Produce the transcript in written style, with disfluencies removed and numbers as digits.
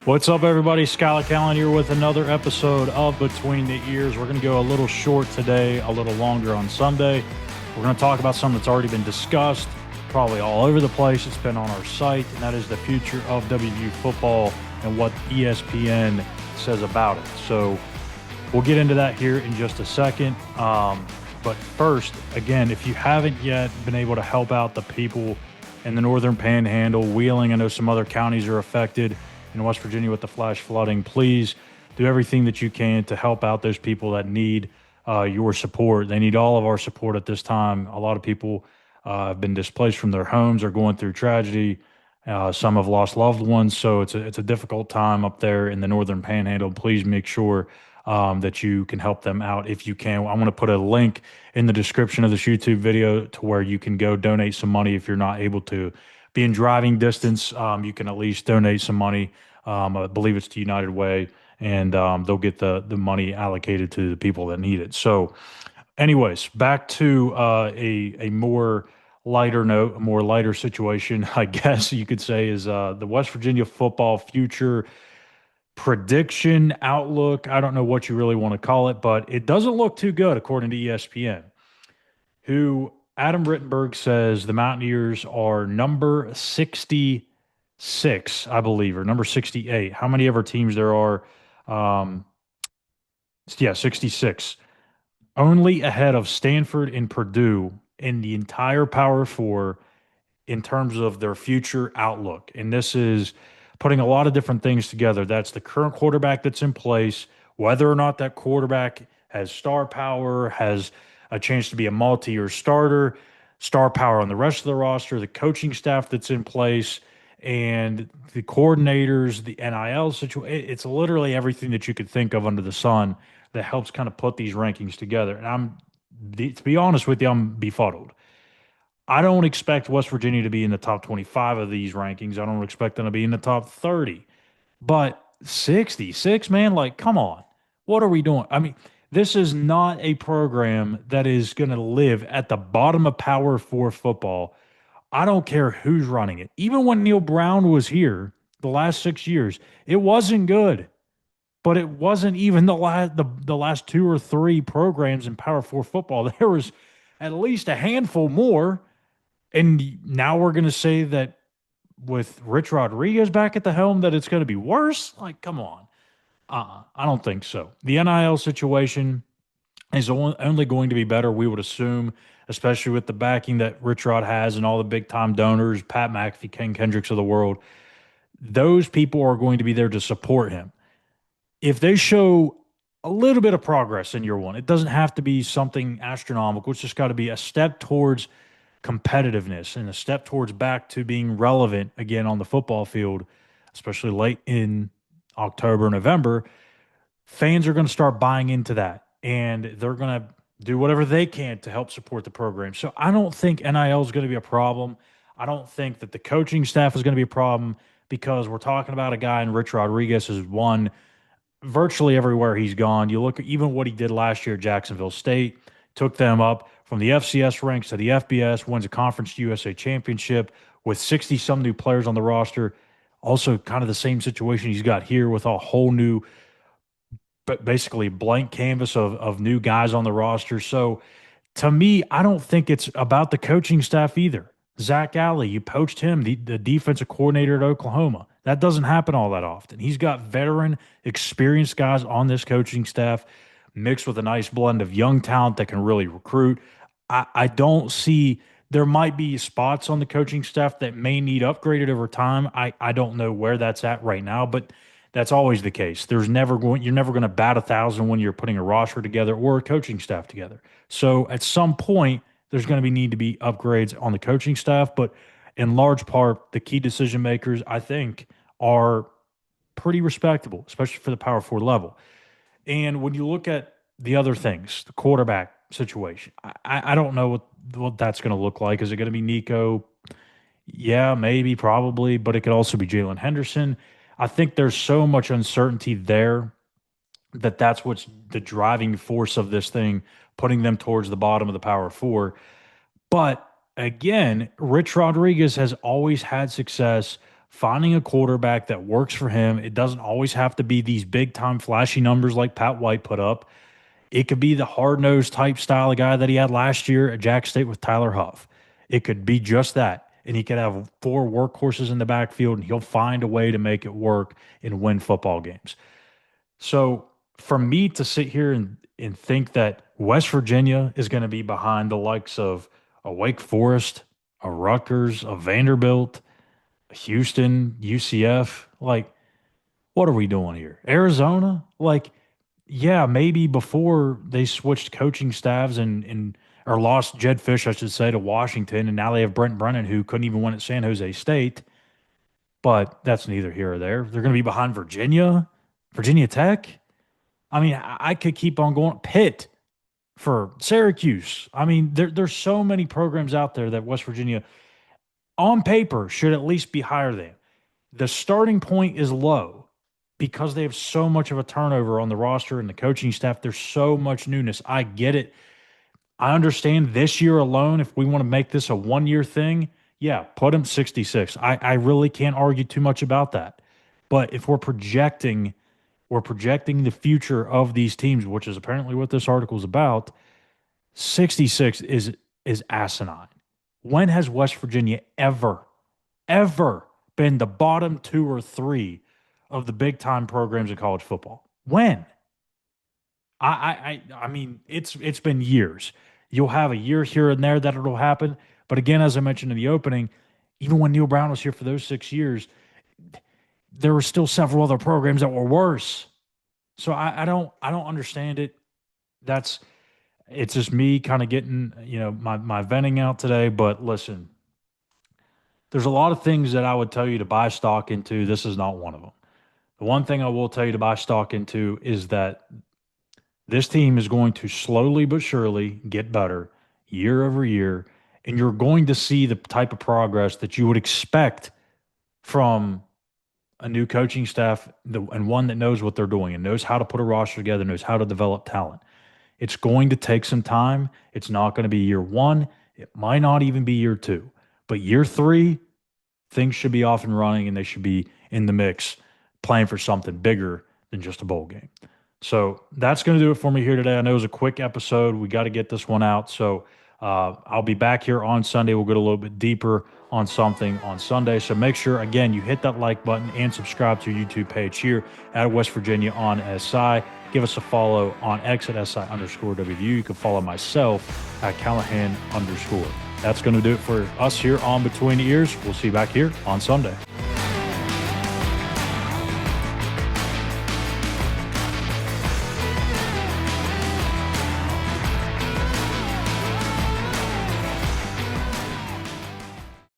What's up, everybody? Schuyler Callihan here with another episode of Between the Ears. We're going to go a little short today, a little longer on Sunday. We're going to talk about something that's already been discussed, probably all over the place. It's been on our site, and that is the future of WVU football and what ESPN says about it. So we'll get into that here in just a second. But first, again, if you haven't yet been able to help out the people in the Northern Panhandle, Wheeling, I know some other counties are affected in West Virginia with the flash flooding, please do everything that you can to help out those people that need your support. They need all of our support at this time. A lot of people have been displaced from their homes or going through tragedy. Some have lost loved ones, so it's a difficult time up there in the Northern Panhandle. Please make sure that you can help them out if you can. I'm going to put a link in the description of this YouTube video to where you can go donate some money if you're not able to be in driving distance. You can at least donate some money. I believe it's to United Way, and they'll get the money allocated to the people that need it. So, anyways, back to a more lighter note, a more lighter situation, I guess you could say, is the West Virginia football future prediction outlook. I don't know what you really want to call it, but it doesn't look too good according to ESPN, who Adam Rittenberg says the Mountaineers are number 66, I believe, or number 68. How many ever teams there are? Um, yeah, 66. Only ahead of Stanford and Purdue in the entire Power Four in terms of their future outlook. And this is putting a lot of different things together. That's the current quarterback that's in place, whether or not that quarterback has star power, has a chance to be a multi-year starter, star power on the rest of the roster, the coaching staff that's in place, and the coordinators, the NIL situation. It's literally everything that you could think of under the sun that helps kind of put these rankings together. And to be honest with you, I'm befuddled. I don't expect West Virginia to be in the top 25 of these rankings. I don't expect them to be in the top 30. But 66, man, like, come on. What are we doing? I mean, this is not a program that is going to live at the bottom of Power Four football. I don't care who's running it. Even when Neil Brown was here the last 6 years, it wasn't good. But it wasn't even the last two or three programs in Power Four football. There was at least a handful more. And now we're going to say that with Rich Rodriguez back at the helm that it's going to be worse? Like, come on. I don't think so. The NIL situation is only going to be better, we would assume, especially with the backing that Rich Rod has and all the big-time donors, Pat McAfee, Ken Kendricks of the world. Those people are going to be there to support him. If they show a little bit of progress in year one, it doesn't have to be something astronomical. It's just got to be a step towards competitiveness and a step towards back to being relevant again on the football field, especially late in October, November. Fans are going to start buying into that, and they're going to do whatever they can to help support the program. So I don't think NIL is going to be a problem. I don't think that the coaching staff is going to be a problem because we're talking about a guy in Rich Rodriguez has won virtually everywhere he's gone. You look at even what he did last year at Jacksonville State, took them up from the FCS ranks to the FBS, wins a Conference USA championship with 60-some new players on the roster. Also kind of the same situation he's got here with a whole new, but basically blank canvas of new guys on the roster. So to me, I don't think it's about the coaching staff either. Zach Alley, you poached him, the defensive coordinator at Oklahoma. That doesn't happen all that often. He's got veteran, experienced guys on this coaching staff mixed with a nice blend of young talent that can really recruit. I don't see – there might be spots on the coaching staff that may need upgraded over time. I don't know where that's at right now, but that's always the case. You're never going to bat 1,000 when you're putting a roster together or a coaching staff together. So at some point, there's going to need to be upgrades on the coaching staff, but in large part, the key decision makers, I think, are pretty respectable, especially for the Power Four level. And when you look at the other things, the quarterback situation, I don't know what that's going to look like. Is it going to be Nico? Yeah, maybe, probably, but it could also be Jalen Henderson. I think there's so much uncertainty there that's what's the driving force of this thing, putting them towards the bottom of the Power Four. But again, Rich Rodriguez has always had success finding a quarterback that works for him. It doesn't always have to be these big time flashy numbers like Pat White put up. It could be the hard nosed type style of guy that he had last year at Jack State with Tyler Huff. It could be just that. And he could have 4 workhorses in the backfield, and he'll find a way to make it work and win football games. So for me to sit here and think that West Virginia is going to be behind the likes of a Wake Forest, a Rutgers, a Vanderbilt, a Houston, UCF, like, what are we doing here? Arizona? Like, yeah, maybe before they switched coaching staffs and or lost Jed Fish, I should say, to Washington, and now they have Brent Brennan, who couldn't even win at San Jose State. But that's neither here or there. They're going to be behind Virginia, Virginia Tech. I mean, I could keep on going. Pitt for Syracuse. I mean, there's so many programs out there that West Virginia, on paper, should at least be higher than. The starting point is low because they have so much of a turnover on the roster and the coaching staff. There's so much newness. I get it. I understand this year alone, if we want to make this a 1-year thing, yeah, put them 66. I really can't argue too much about that. But if we're projecting the future of these teams, which is apparently what this article is about, 66 is asinine. When has West Virginia ever been the bottom 2 or 3 of the big time programs in college football? When? I mean, it's been years. You'll have a year here and there that it'll happen. But again, as I mentioned in the opening, even when Neil Brown was here for those 6 years, there were still several other programs that were worse. So I don't understand it. It's just me kind of getting, my venting out today. But listen, there's a lot of things that I would tell you to buy stock into. This is not one of them. The one thing I will tell you to buy stock into is that this team is going to slowly but surely get better year over year, and you're going to see the type of progress that you would expect from a new coaching staff and one that knows what they're doing and knows how to put a roster together, knows how to develop talent. It's going to take some time. It's not going to be year 1. It might not even be year 2. But year 3, things should be off and running, and they should be in the mix, playing for something bigger than just a bowl game. So that's going to do it for me here today. I know it was a quick episode. We got to get this one out. So I'll be back here on Sunday. We'll get a little bit deeper on something on Sunday. So make sure, again, you hit that like button and subscribe to your YouTube page here at West Virginia on SI. Give us a follow on X at SI_WU. You can follow myself at Callihan_. That's going to do it for us here on Between the Ears. We'll see you back here on Sunday.